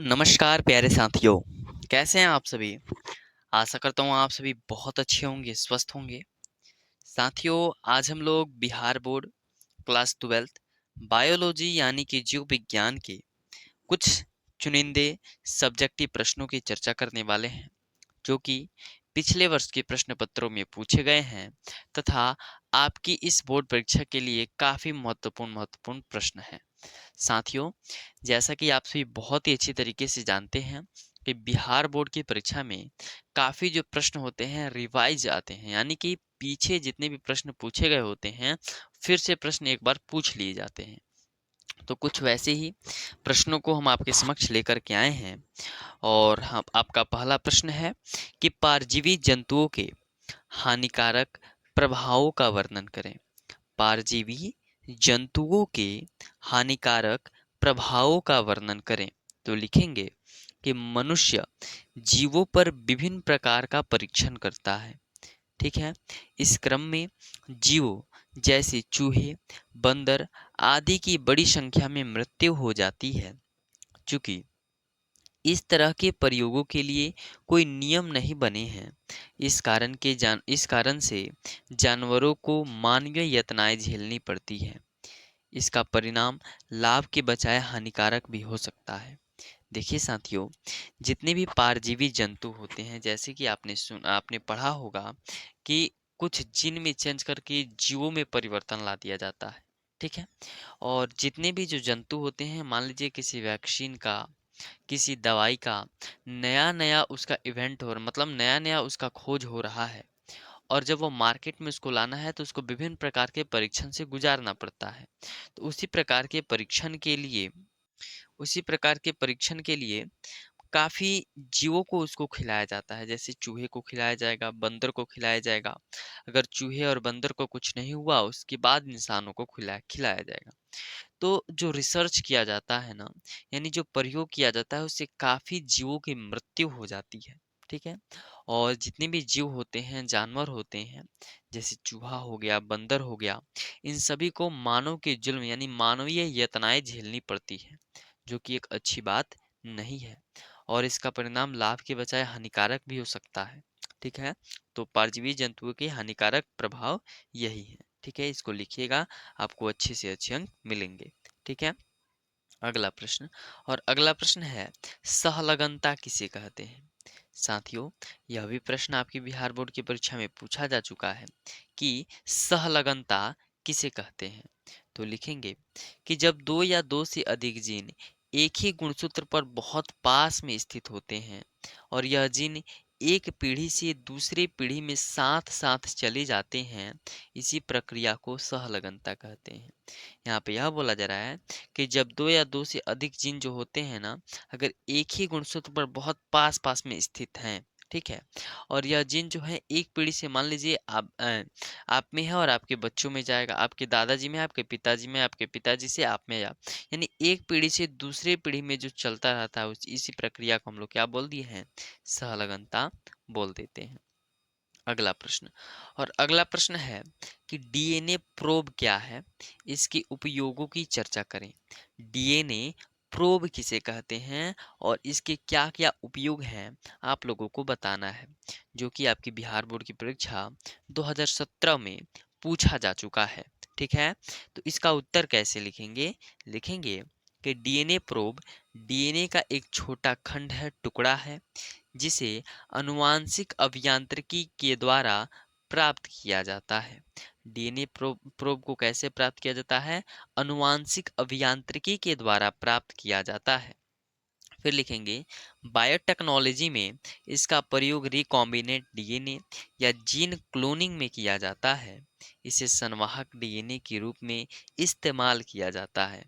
नमस्कार प्यारे साथियों, कैसे हैं आप सभी? आशा करता हूँ आप सभी बहुत अच्छे होंगे, स्वस्थ होंगे। साथियों, आज हम लोग Bihar board class 12th biology यानी कि जीव विज्ञान के कुछ चुनिंदे सब्जेक्टिव प्रश्नों की चर्चा करने वाले हैं, जो कि पिछले वर्ष के प्रश्न पत्रों में पूछे गए हैं तथा आपकी इस बोर्ड परीक्षा के लिए काफी महत्वपूर्ण प्रश्न हैं। साथियों, जैसा कि आप सभी बहुत ही अच्छी तरीके से जानते हैं कि बिहार बोर्ड की परीक्षा में काफ़ी जो प्रश्न होते हैं रिवाइज आते हैं, यानी कि पीछे जितने भी प्रश्न पूछे गए होते हैं फिर से प्रश्न एक बार पूछ लिए जाते हैं। तो कुछ वैसे ही प्रश्नों को हम आपके समक्ष लेकर के आए हैं और हम आपका पहला प्रश्न है कि परजीवी जंतुओं के हानिकारक प्रभावों का वर्णन करें। परजीवी जंतुओं के हानिकारक प्रभावों का वर्णन करें। तो लिखेंगे कि मनुष्य जीवों पर विभिन्न प्रकार का परीक्षण करता है। ठीक है, इस क्रम में जीवों जैसे चूहे, बंदर आदि की बड़ी संख्या में मृत्यु हो जाती है। चूंकि इस तरह के प्रयोगों के लिए कोई नियम नहीं बने हैं, इस कारण से जानवरों को मानवीय यातनाएं झेलनी पड़ती है। इसका परिणाम लाभ के बजाय हानिकारक भी हो सकता है। देखिए साथियों, जितने भी परजीवी जंतु होते हैं, जैसे कि आपने पढ़ा होगा कि कुछ जीन में चेंज करके जीवों में परिवर्तन ला दिया जाता है। ठीक है, और जितने भी जो जंतु होते हैं, मान लीजिए किसी वैक्सीन का, किसी दवाई का नया नया उसका इवेंट हो, मतलब नया नया उसका खोज हो रहा है, और जब वो मार्केट में उसको लाना है तो उसको विभिन्न प्रकार के परीक्षण से गुजारना पड़ता है। तो उसी प्रकार के परीक्षण के लिए काफी जीवों को उसको खिलाया जाता है। जैसे चूहे को खिलाया जाएगा, बंदर को खिलाया जाएगा। अगर चूहे और बंदर को कुछ नहीं हुआ, उसके बाद इंसानों को खिलाया जाएगा। तो जो रिसर्च किया जाता है ना, यानी जो प्रयोग किया जाता है, उससे काफी जीवों की मृत्यु हो जाती है। ठीक है, और जितने भी जीव होते हैं, जानवर होते हैं, जैसे चूहा हो गया, बंदर हो गया, इन सभी को मानव के जुल्म यानी मानवीय यातनाएं झेलनी पड़ती है, जो कि एक अच्छी बात नहीं है, और इसका परिणाम लाभ के बजाय हानिकारक भी हो सकता है। ठीक है, तो परजीवी जंतुओं के हानिकारक प्रभाव यही है। ठीक है, इसको लिखिएगा, आपको अच्छे से अच्छे अंक मिलेंगे। ठीक है, अगला प्रश्न। और अगला प्रश्न है, सहलगनता किसे कहते हैं? साथियों, यह भी प्रश्न आपकी बिहार बोर्ड की परीक्षा में पूछा जा चुका है कि सहलगनता किसे कहते हैं। तो लिखेंगे कि जब दो या दो से अधिक जीन एक ही गुणसूत्र पर बहुत पास में स्थित होते हैं और यह जीन एक पीढ़ी से दूसरी पीढ़ी में साथ साथ चले जाते हैं, इसी प्रक्रिया को सहलगनता कहते हैं। यहाँ पे यह बोला जा रहा है कि जब दो या दो से अधिक जीन जो होते हैं ना, अगर एक ही गुणसूत्र पर बहुत पास पास में स्थित हैं, ठीक है, और यह जीन जो है एक पीढ़ी से, मान लीजिए आप में है और आपके बच्चों में जाएगा, आपके दादाजी में, आपके पिताजी में, आपके पिताजी से आप में जा, यानी एक पीढ़ी से दूसरे पीढ़ी में जो चलता रहता है, इसी प्रक्रिया को हम लोग क्या बोल दिए हैं? सहलगनता बोल देते हैं। अगला प्रश्न। और अगला प्रश्न है कि डीएनए प्रोब क्या है, इसके उपयोगों की चर्चा करें। डीएनए प्रोब किसे कहते हैं और इसके क्या क्या उपयोग हैं, आप लोगों को बताना है, जो कि आपकी बिहार बोर्ड की परीक्षा 2017 में पूछा जा चुका है। ठीक है, तो इसका उत्तर कैसे लिखेंगे? लिखेंगे कि डीएनए प्रोब डीएनए का एक छोटा खंड है, टुकड़ा है, जिसे आनुवांशिक अभियांत्रिकी के द्वारा प्राप्त किया जाता है। डीएनए प्रोब को कैसे प्राप्त किया जाता है? आनुवांशिक अभियांत्रिकी के द्वारा प्राप्त किया जाता है। फिर लिखेंगे बायोटेक्नोलॉजी में इसका प्रयोग रिकॉम्बिनेंट डीएनए या जीन क्लोनिंग में किया जाता है। इसे संवाहक डीएनए के रूप में इस्तेमाल किया जाता है।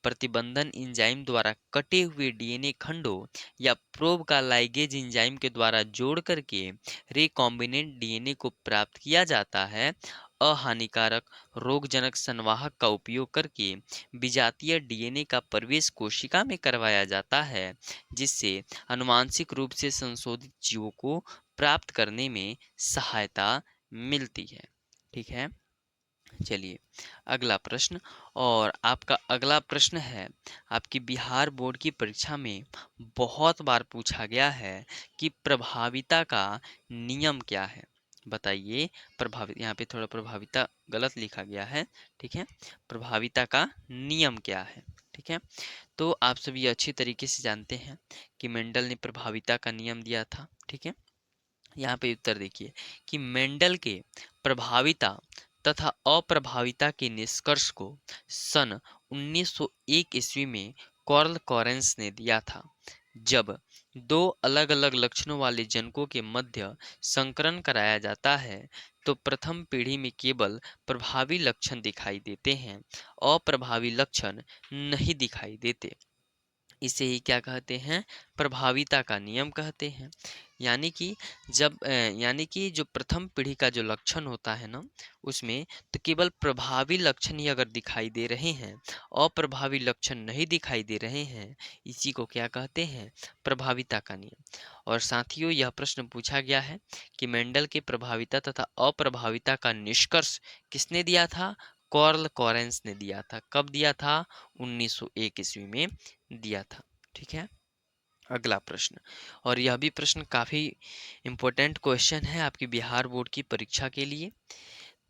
प्रतिबंधन एंजाइम द्वारा कटे हुए डीएनए खंडों या प्रोब का लाइगेज एंजाइम के द्वारा जोड़ करके रिकॉम्बिनेंट डीएनए को प्राप्त किया जाता है। अहानिकारक रोगजनक संवाहक का उपयोग करके विजातीय डीएनए का प्रवेश कोशिका में करवाया जाता है, जिससे आनुवांशिक रूप से संशोधित जीवों को प्राप्त करने में सहायता मिलती है। ठीक है, चलिए अगला प्रश्न। और आपका अगला प्रश्न है, आपकी बिहार बोर्ड की परीक्षा में बहुत बार पूछा गया है कि प्रभाविता का नियम क्या है। बताइए प्रभावित, यहाँ पे थोड़ा प्रभाविता गलत लिखा गया है, ठीक है। प्रभाविता का नियम क्या है, ठीक है। तो आप सभी अच्छी तरीके से जानते हैं कि मेंडल ने प्रभाविता का नियम दिया था, ठीक है। यहाँ पे उत्तर देखिए कि मेंडल के प्रभाविता तथा अप्रभाविता के निष्कर्ष को सन 1901 ईस्वी में कार्ल कॉरेंस ने दिया था, जब दो अलग अलग लक्षणों वाले जनकों के मध्य संकरण कराया जाता है तो प्रथम पीढ़ी में केवल प्रभावी लक्षण दिखाई देते हैं, अप्रभावी लक्षण नहीं दिखाई देते। इसे ही क्या कहते हैं, प्रभाविता का नियम कहते हैं। यानी कि यानी कि जो प्रथम पीढ़ी का जो लक्षण होता है ना, उसमें तो केवल प्रभावी लक्षण ही अगर दिखाई दे रहे हैं, अप्रभावी लक्षण नहीं दिखाई दे रहे हैं, इसी को क्या कहते हैं, प्रभाविता का नियम। और साथियों यह प्रश्न पूछा गया है कि मेंडल के प्रभाविता तथा अप्रभाविता का निष्कर्ष किसने दिया था, कार्ल कॉरेंस ने दिया था। कब दिया था, 1901 ईस्वी में दिया था, ठीक है। अगला प्रश्न, और यह भी प्रश्न काफी इंपॉर्टेंट क्वेश्चन है आपकी बिहार बोर्ड की परीक्षा के लिए।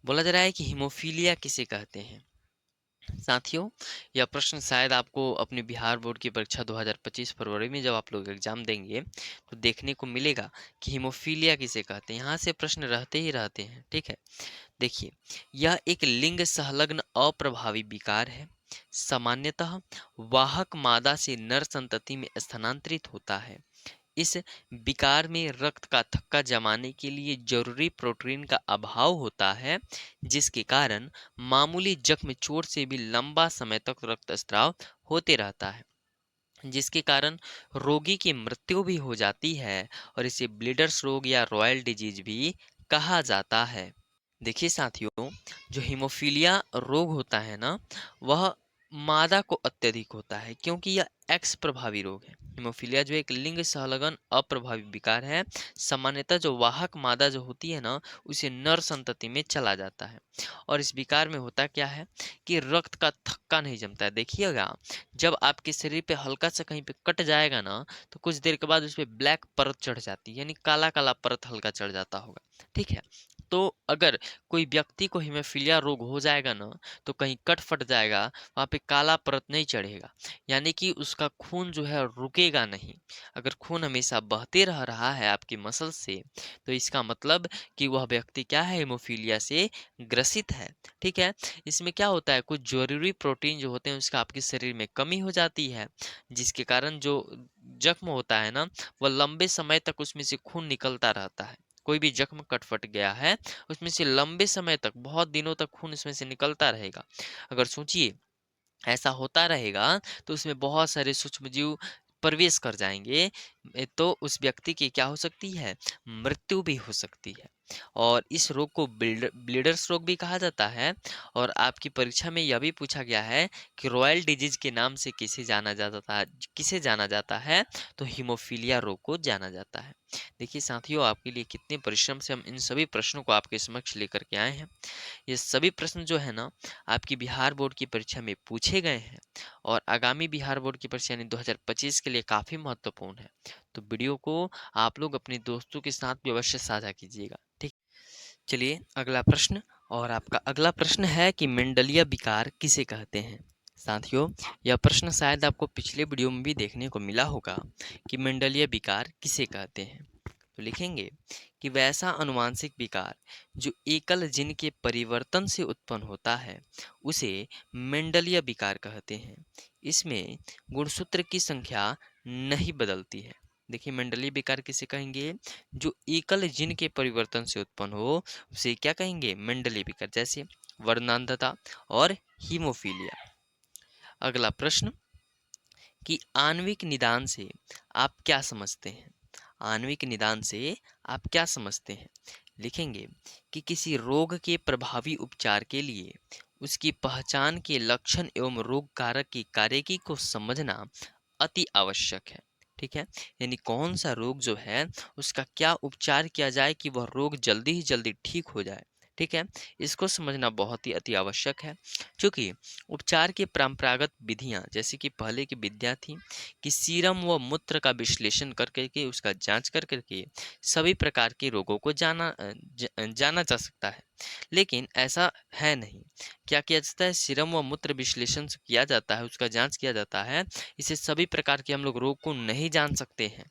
बोला जा रहा है कि हीमोफीलिया किसे कहते हैं। साथियों यह प्रश्न शायद आपको अपने बिहार बोर्ड की परीक्षा 2025 फरवरी में जब आप लोग एग्जाम देंगे तो देखने को मिलेगा कि हीमोफीलिया किसे कहते हैं। यहाँ से प्रश्न रहते ही रहते हैं, ठीक है। देखिए यह एक लिंग संलग्न अप्रभावी विकार है, सामान्यतः वाहक मादा से नर संतति में स्थानांतरित होता है। इस विकार में रक्त का थक्का जमाने के लिए जरूरी प्रोटीन का अभाव होता है, जिसके कारण मामूली जख्म चोट से भी लंबा समय तक रक्तस्राव होते रहता है, जिसके कारण रोगी की मृत्यु भी हो जाती है और इसे ब्लीडर्स रोग या रॉयल डिजीज भी कहा जाता है। देखिए साथियों, जो हीमोफीलिया रोग होता है ना, वह मादा को अत्यधिक होता है क्योंकि यह एक्स प्रभावी रोग है। हीमोफीलिया जो एक लिंग संलग्न अप्रभावी विकार है, सामान्यतः जो वाहक मादा जो होती है ना, उसे नर संतति में चला जाता है। और इस विकार में होता क्या है कि रक्त का थक्का नहीं जमता है। देखिएगा जब आपके शरीर पे हल्का सा कहीं पे कट जाएगा ना, तो कुछ देर के बाद उस पर ब्लैक परत चढ़ जाती है, यानी काला काला परत हल्का चढ़ जाता होगा, ठीक है। तो अगर कोई व्यक्ति को हीमोफीलिया रोग हो जाएगा ना, तो कहीं कट फट जाएगा, वहाँ पे काला परत नहीं चढ़ेगा, यानी कि उसका खून जो है रुकेगा नहीं। अगर खून हमेशा बहते रह रहा है आपकी मसल से, तो इसका मतलब कि वह व्यक्ति क्या है, हीमोफीलिया से ग्रसित है, ठीक है। इसमें क्या होता है, कुछ जरूरी प्रोटीन जो होते हैं उसका आपके शरीर में कमी हो जाती है, जिसके कारण जो जख्म होता है ना, वह लंबे समय तक उसमें से खून निकलता रहता है। कोई भी जख्म कट फट गया है, उसमें से लंबे समय तक, बहुत दिनों तक खून इसमें से निकलता रहेगा। अगर सोचिए ऐसा होता रहेगा तो उसमें बहुत सारे सूक्ष्मजीव प्रवेश कर जाएंगे, तो उस व्यक्ति की क्या हो सकती है, मृत्यु भी हो सकती है। और इस रोग को ब्लीडर्स रोग भी कहा जाता है। और आपकी परीक्षा में यह भी पूछा गया है कि रॉयल डिजीज के नाम से किसे जाना जाता है, तो हीमोफीलिया रोग को जाना जाता है। देखिए साथियों, आपके लिए कितने परिश्रम से हम इन सभी प्रश्नों को आपके समक्ष लेकर के आए हैं। ये सभी प्रश्न जो है ना, आपकी बिहार बोर्ड की परीक्षा में पूछे गए हैं और आगामी बिहार बोर्ड की परीक्षा यानी 2025 के लिए काफ़ी महत्वपूर्ण है। तो वीडियो को आप लोग अपने दोस्तों के साथ भी अवश्य साझा कीजिएगा, ठीक। चलिए अगला प्रश्न, और आपका अगला प्रश्न है कि मेंडलीय विकार किसे कहते हैं। साथियों यह प्रश्न शायद आपको पिछले वीडियो में भी देखने को मिला होगा कि मेंडलीय विकार किसे कहते हैं। तो लिखेंगे कि वैसा अनुवांशिक विकार जो एकल जीन के परिवर्तन से उत्पन्न होता है उसे मेंडलीय विकार कहते हैं। इसमें गुणसूत्र की संख्या नहीं बदलती है। देखिए मेंडलीय विकार किसे कहेंगे, जो एकल जीन के परिवर्तन से उत्पन्न हो उसे क्या कहेंगे, मेंडलीय विकार, जैसे वर्णांधता और हीमोफीलिया। अगला प्रश्न कि आणविक निदान से आप क्या समझते हैं। आणविक निदान से आप क्या समझते हैं। लिखेंगे कि किसी रोग के प्रभावी उपचार के लिए उसकी पहचान के लक्षण एवं रोग कारक की कार्यकी को समझना अति आवश्यक है, ठीक है। यानी कौन सा रोग जो है उसका क्या उपचार किया जाए कि वह रोग जल्दी ही जल्दी ठीक हो जाए, ठीक है, इसको समझना बहुत ही अति आवश्यक है, क्योंकि उपचार की परंपरागत विधियां जैसे कि पहले की विद्या थी कि सीरम व मूत्र का विश्लेषण करके के उसका जांच कर करके सभी प्रकार के रोगों को जाना जा सकता है। लेकिन ऐसा है नहीं। क्या किया जाता है, सीरम व मूत्र विश्लेषण से किया जाता है, उसका जांच किया जाता है, इससे सभी प्रकार के हम लोग रोग को नहीं जान सकते हैं।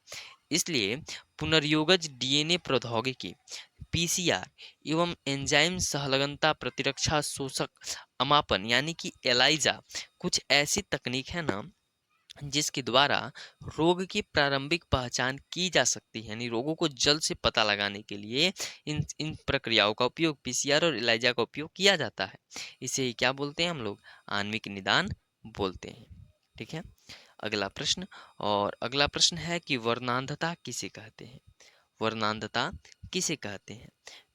इसलिए पुनर्योगज डीएनए प्रौद्योगिकी, पीसीआर एवं एंजाइम सहलगनता प्रतिरक्षा शोषक अमापन यानी कि एलाइजा कुछ ऐसी तकनीक है ना जिसके द्वारा रोग की प्रारंभिक पहचान की जा सकती है। यानी रोगों को जल्द से पता लगाने के लिए इन इन प्रक्रियाओं का उपयोग, पीसीआर और एलाइजा का उपयोग किया जाता है। इसे ही क्या बोलते हैं हम लोग, आणविक निदान बोलते हैं। ठीक है, अगला प्रश्न। और अगला प्रश्न है कि वर्णांधता किसे कहते हैं। वर्णांधता किसे कहते हैं,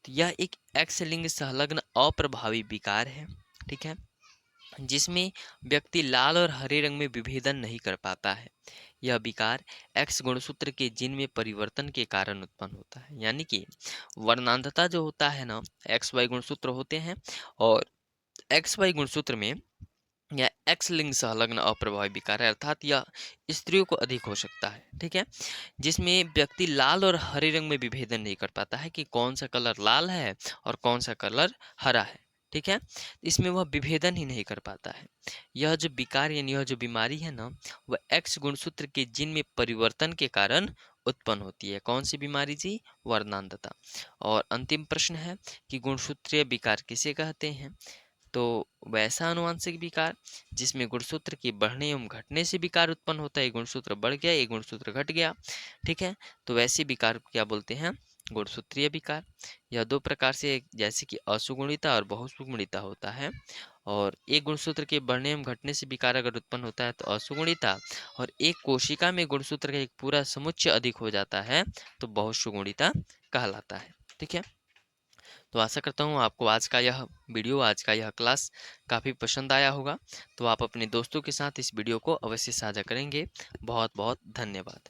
तो यह एक एक्स लिंग संलग्न अप्रभावी विकार है। ठीक है, जिसमें व्यक्ति लाल और हरे रंग में विभेदन नहीं कर पाता है। यह विकार एक्स गुणसूत्र के जीन में परिवर्तन के कारण उत्पन्न होता है। यानी कि वर्णांधता जो होता है ना, एक्स वाई गुणसूत्र होते हैं, और एक्स वाई गुणसूत्र में या एक्स लिंग संलग्न अप्रभावी विकार है, अर्थात यह स्त्रियों को अधिक हो सकता है। ठीक है, जिसमें व्यक्ति लाल और हरे रंग में विभेदन नहीं कर पाता है कि कौन सा कलर लाल है और कौन सा कलर हरा है। ठीक है, इसमें वह विभेदन ही नहीं कर पाता है। यह जो विकार यानी यह जो बीमारी है ना, वह एक्स गुणसूत्र के जीन में परिवर्तन के कारण उत्पन्न होती है। कौन सी बीमारी जी, वर्णांधता। और अंतिम प्रश्न है कि गुणसूत्रीय विकार किसे कहते हैं, तो वैसा आनुवंशिक विकार जिसमें गुणसूत्र के बढ़ने एवं घटने से विकार उत्पन्न होता है। एक गुणसूत्र बढ़ गया, एक गुणसूत्र घट गया। ठीक है, तो वैसे विकार को क्या बोलते हैं, गुणसूत्रीय विकार। यह दो प्रकार से, जैसे कि असुगुणिता और बहुसुगुणिता होता है। और एक गुणसूत्र के बढ़ने एवं घटने से विकार अगर उत्पन्न होता है तो असुगुणिता, और एक कोशिका में गुणसूत्र का एक पूरा समुच्चय अधिक हो जाता है तो बहुसुगुणिता कहलाता है। ठीक है, तो आशा करता हूँ आपको आज का यह वीडियो, आज का यह क्लास काफ़ी पसंद आया होगा। तो आप अपने दोस्तों के साथ इस वीडियो को अवश्य साझा करेंगे। बहुत बहुत धन्यवाद।